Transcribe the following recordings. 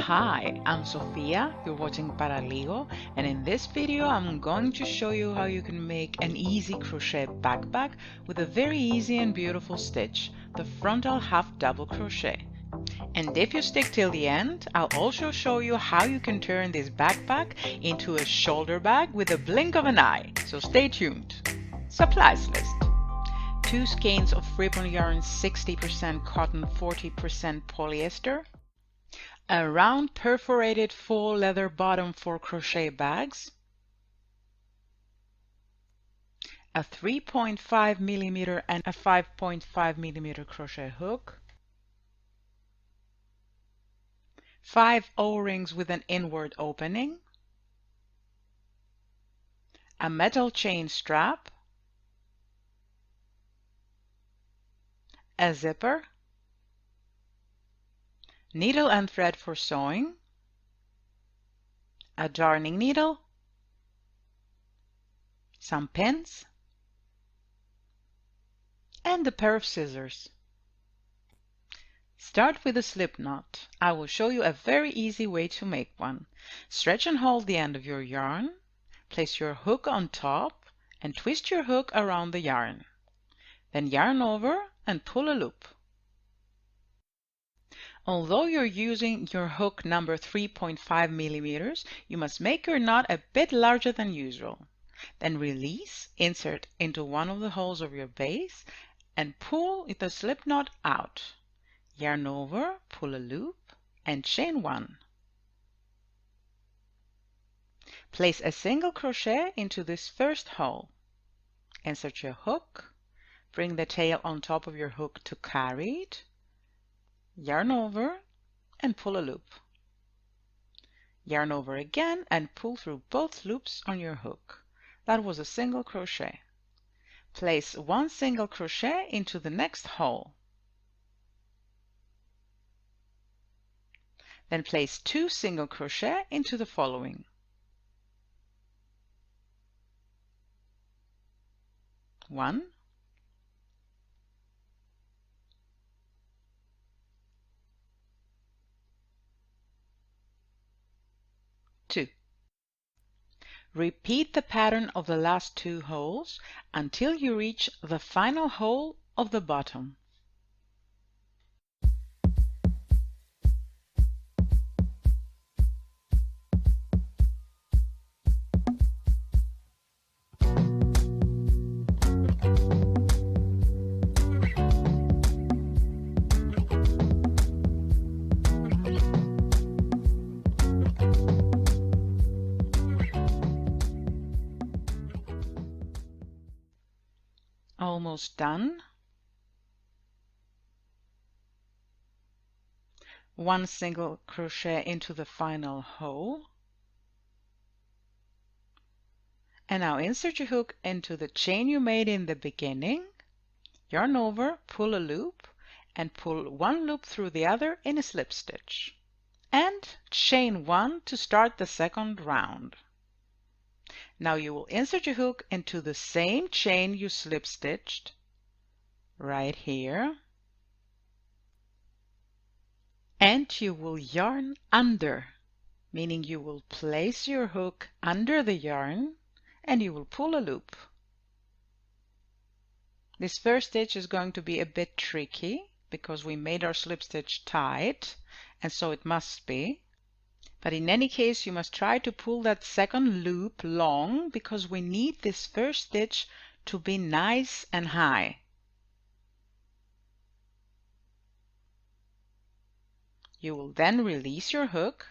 Hi, I'm Sofia, you're watching Paraligo, and in this video I'm going to show you how you can make an easy crochet backpack with a very easy and beautiful stitch, the frontal half double crochet. And if you stick till the end, I'll also show you how you can turn this backpack into a shoulder bag with a blink of an eye, so stay tuned. Supplies list. 2 skeins of ribbon yarn, 60% cotton, 40% polyester. A round perforated faux leather bottom for crochet bags, a 3.5 millimeter and a 5.5 millimeter crochet hook, 5 O-rings with an inward opening, a metal chain strap, a zipper, needle and thread for sewing, a darning needle, some pins, and a pair of scissors. Start with a slip knot. I will show you a very easy way to make one. Stretch and hold the end of your yarn, place your hook on top, and twist your hook around the yarn. Then yarn over and pull a loop. Although you're using your hook number 3.5 millimeters, you must make your knot a bit larger than usual. Then release, insert into one of the holes of your base, and pull the slip knot out. Yarn over, pull a loop, and chain 1. Place a single crochet into this first hole. Insert your hook, bring the tail on top of your hook to carry it, yarn over and pull a loop. Yarn over again and pull through both loops on your hook. That was a single crochet. Place 1 single crochet into the next hole. Then place 2 single crochet into the following. 1, 2. Repeat the pattern of the last 2 holes until you reach the final hole of the bottom. Almost done. 1 single crochet into the final hole. And now insert your hook into the chain you made in the beginning, yarn over, pull a loop, and pull 1 loop through the other in a slip stitch. And chain 1 to start the second round. Now you will insert your hook into the same chain you slip stitched right here, and you will yarn under, meaning you will place your hook under the yarn and you will pull a loop. This first stitch is going to be a bit tricky because we made our slip stitch tight, and so it must be. But in any case, you must try to pull that second loop long because we need this first stitch to be nice and high. You will then release your hook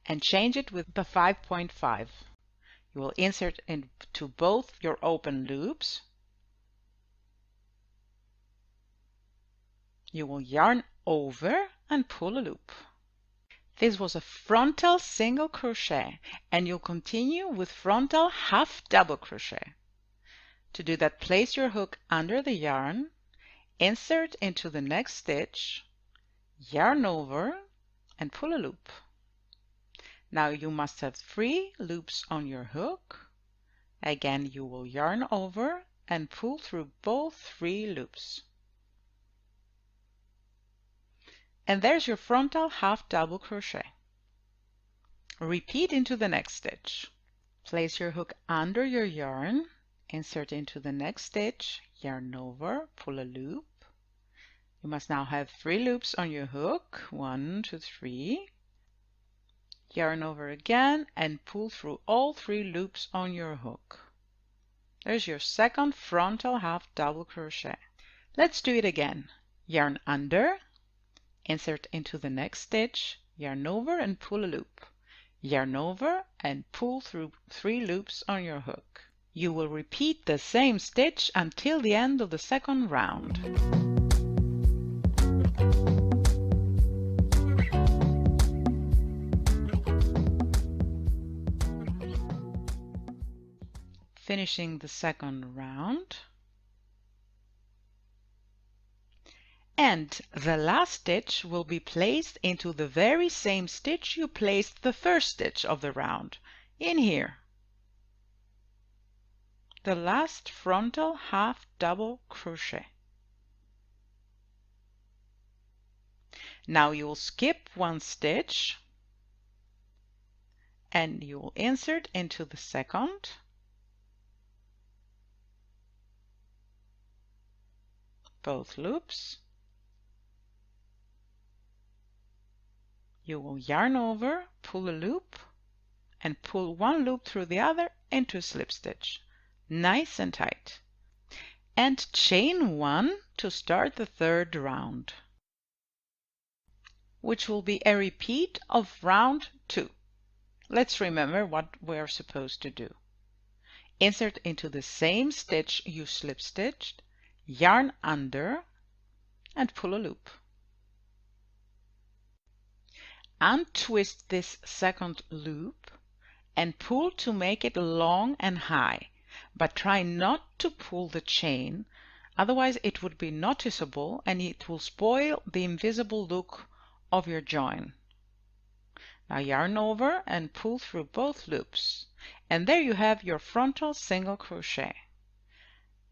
and change it with the 5.5. You will insert into both your open loops. You will yarn over and pull a loop. This was a frontal single crochet, and you'll continue with frontal half double crochet. To do that, place your hook under the yarn, insert into the next stitch, yarn over, and pull a loop. Now you must have 3 loops on your hook. Again, you will yarn over and pull through both 3 loops. And there's your frontal half double crochet. Repeat into the next stitch. Place your hook under your yarn, insert into the next stitch, yarn over, pull a loop. You must now have 3 loops on your hook, 1, 2, 3. Yarn over again and pull through all 3 loops on your hook. There's your second frontal half double crochet. Let's do it again. Yarn under, insert into the next stitch, yarn over and pull a loop. Yarn over and pull through 3 loops on your hook. You will repeat the same stitch until the end of the second round. Finishing the second round. And the last stitch will be placed into the very same stitch you placed the first stitch of the round, in here. The last frontal half double crochet. Now you will skip 1 stitch and you will insert into the second. Both loops. You will yarn over, pull a loop, and pull 1 loop through the other into a slip stitch. Nice and tight. And chain 1 to start the third round, which will be a repeat of round 2. Let's remember what we're supposed to do. Insert into the same stitch you slip stitched, yarn under, and pull a loop. Untwist this second loop and pull to make it long and high, but try not to pull the chain, otherwise it would be noticeable and it will spoil the invisible look of your join. Now yarn over and pull through both loops, and there you have your frontal single crochet.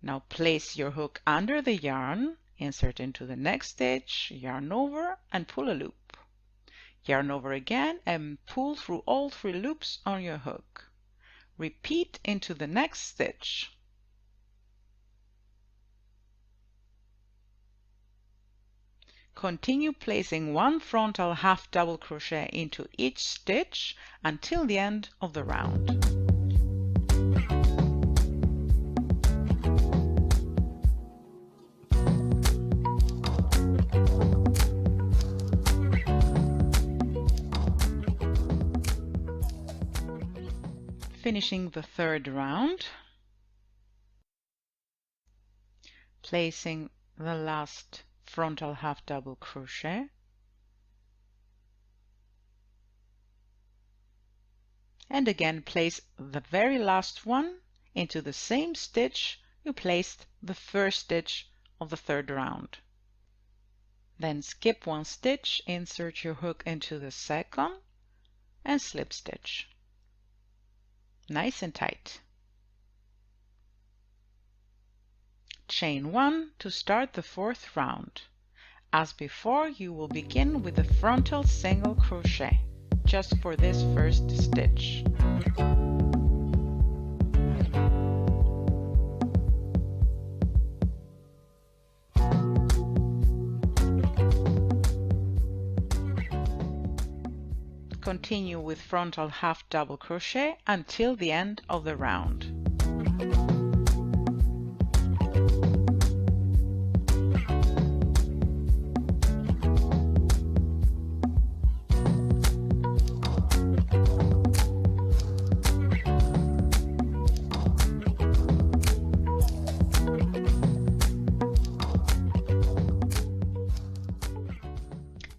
Now place your hook under the yarn, insert into the next stitch, yarn over and pull a loop. Yarn over again and pull through all 3 loops on your hook. Repeat into the next stitch. Continue placing 1 frontal half double crochet into each stitch until the end of the round. Finishing the third round, placing the last frontal half double crochet, and again place the very last one into the same stitch you placed the first stitch of the third round. Then skip 1 stitch, insert your hook into the second and slip stitch. Nice and tight. Chain 1 to start the 4th round. As before, you will begin with the frontal single crochet just for this first stitch. Continue with frontal half double crochet until the end of the round.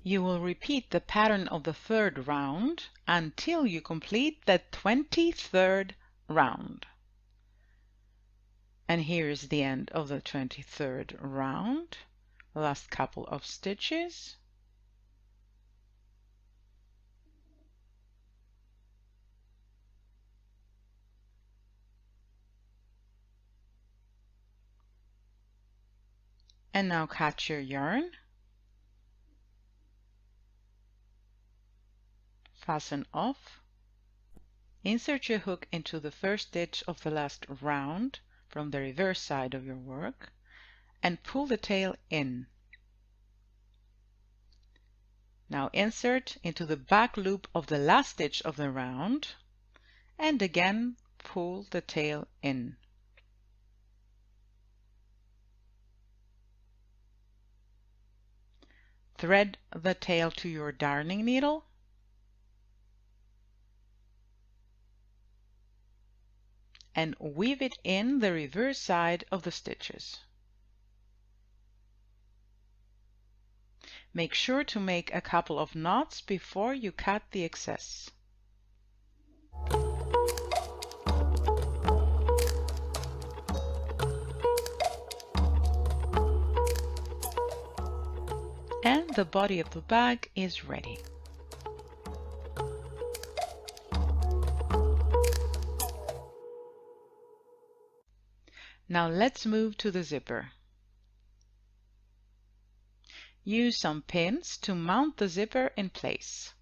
You will repeat the pattern of the third round until you complete the 23rd round. And here is the end of the 23rd round. Last couple of stitches. And now cut your yarn. Fasten off. Insert your hook into the first stitch of the last round from the reverse side of your work and pull the tail in. Now insert into the back loop of the last stitch of the round and again pull the tail in. Thread the tail to your darning needle and weave it in the reverse side of the stitches. Make sure to make a couple of knots before you cut the excess. And the body of the bag is ready. Now let's move to the zipper. Use some pins to mount the zipper in place.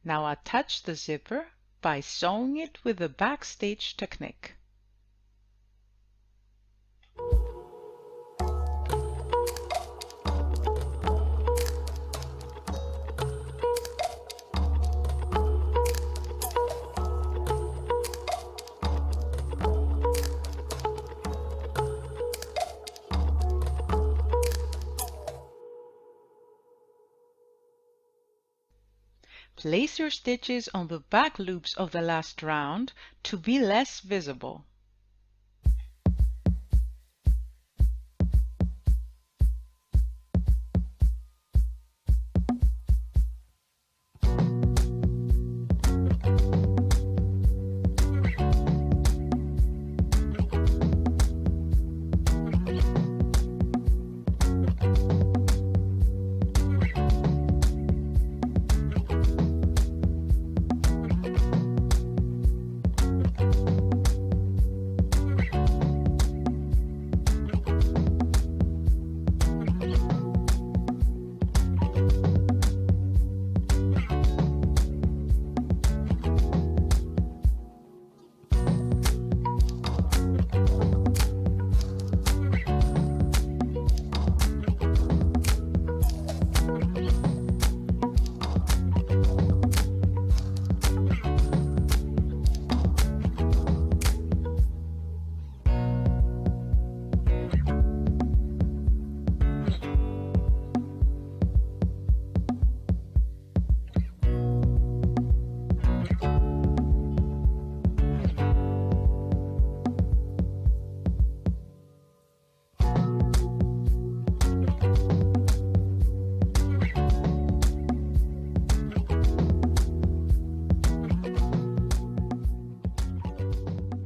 Now attach the zipper by sewing it with the backstitch technique. Place your stitches on the back loops of the last round to be less visible.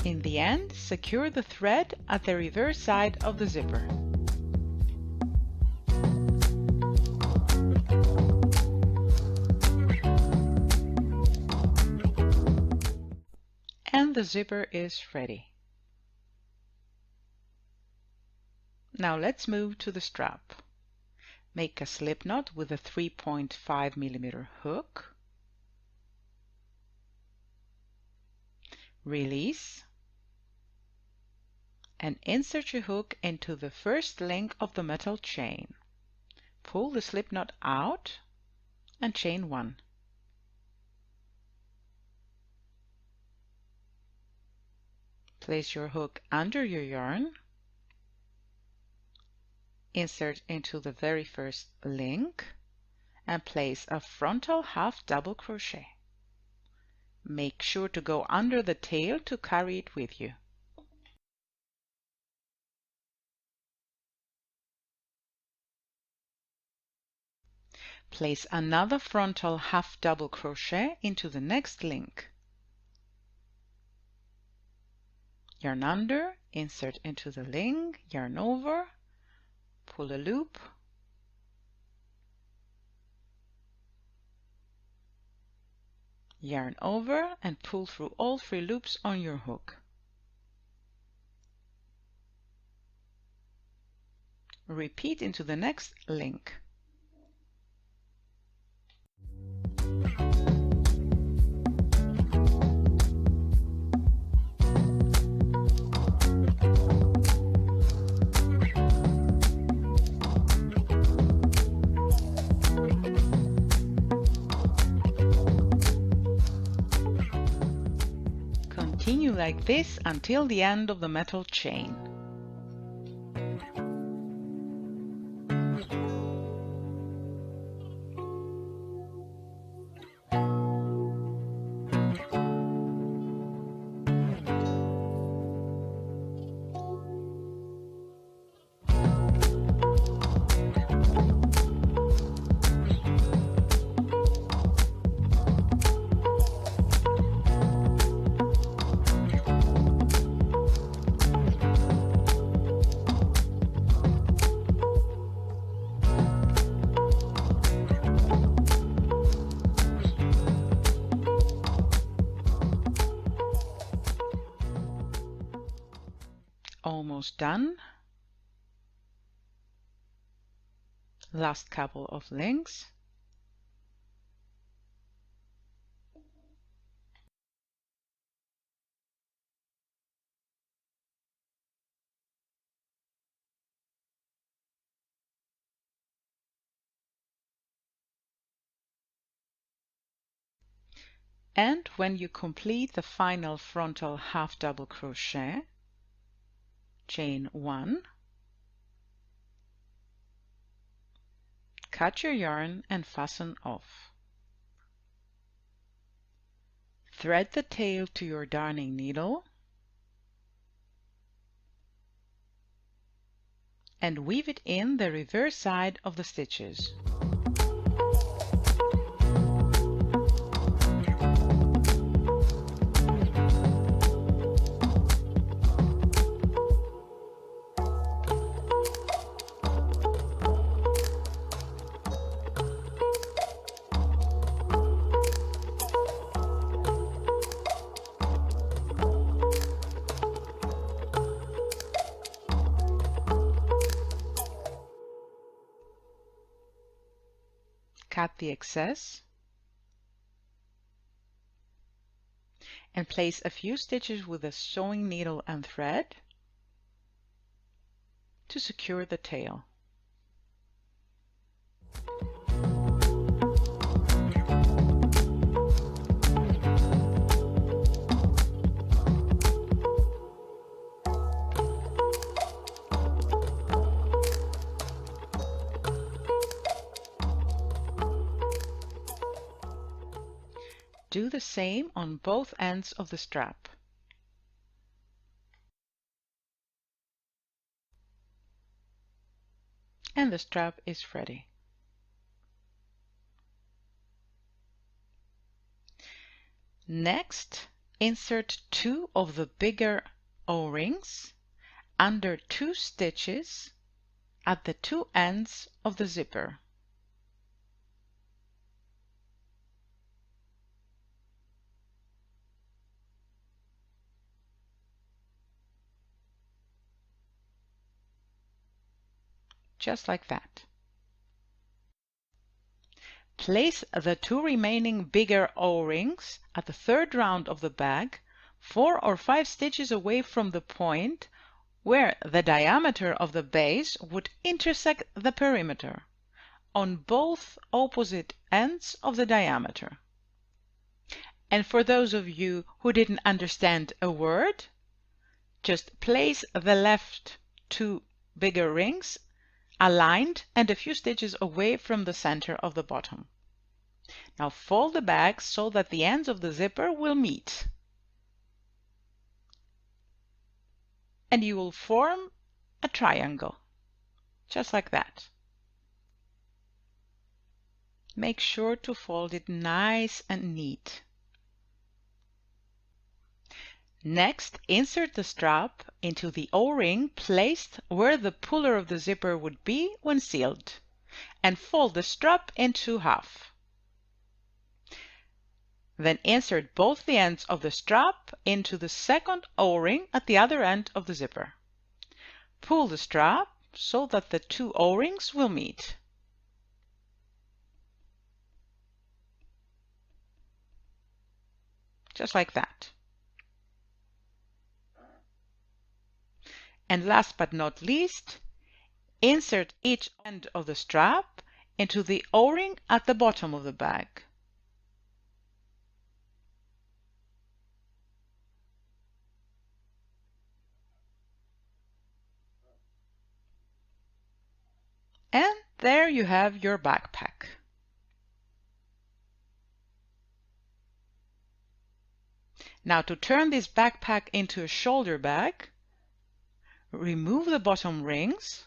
In the end, secure the thread at the reverse side of the zipper. And the zipper is ready. Now let's move to the strap. Make a slip knot with a 3.5mm hook. Release and insert your hook into the first link of the metal chain. Pull the slip knot out and chain 1. Place your hook under your yarn, insert into the very first link, and place a frontal half double crochet. Make sure to go under the tail to carry it with you. Place another frontal half double crochet into the next link. Yarn under, insert into the link, yarn over, pull a loop, yarn over, and pull through all 3 loops on your hook. Repeat into the next link. Continue like this until the end of the metal chain. Almost done. Last couple of links. And when you complete the final frontal half double crochet, chain 1, cut your yarn and fasten off. Thread the tail to your darning needle and weave it in the reverse side of the stitches. Cut the excess and place a few stitches with a sewing needle and thread to secure the tail. Do the same on both ends of the strap. And the strap is ready. Next, insert 2 of the bigger O-rings under 2 stitches at the 2 ends of the zipper. Just like that. Place the 2 remaining bigger O-rings at the 3rd round of the bag, 4 or 5 stitches away from the point where the diameter of the base would intersect the perimeter, on both opposite ends of the diameter. And for those of you who didn't understand a word, Just place the left two bigger rings aligned and a few stitches away from the center of the bottom. Now fold the bag so that the ends of the zipper will meet. And you will form a triangle, just like that. Make sure to fold it nice and neat. Next, insert the strap into the O-ring placed where the puller of the zipper would be when sealed, and fold the strap into half. Then insert both the ends of the strap into the second O-ring at the other end of the zipper. Pull the strap so that the two O-rings will meet. Just like that. And last but not least, insert each end of the strap into the O-ring at the bottom of the bag. And there you have your backpack. Now to turn this backpack into a shoulder bag, remove the bottom rings,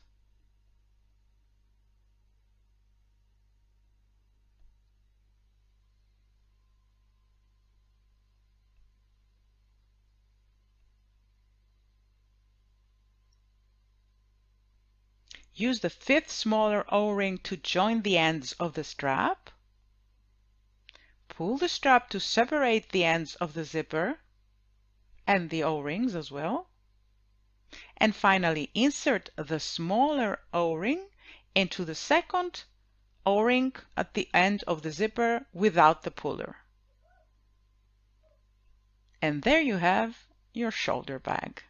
use the fifth smaller O-ring to join the ends of the strap, pull the strap to separate the ends of the zipper and the O-rings as well, and finally insert the smaller O-ring into the second O-ring at the end of the zipper without the puller. And there you have your shoulder bag.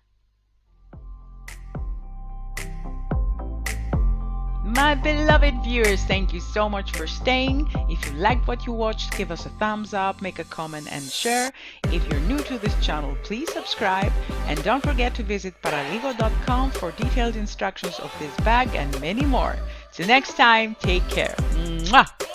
My beloved viewers, thank you so much for staying. If you liked what you watched, give us a thumbs up, make a comment and share. If you're new to this channel, please subscribe and don't forget to visit Paraligo.com for detailed instructions of this bag and many more. Till next time, take care. Mwah!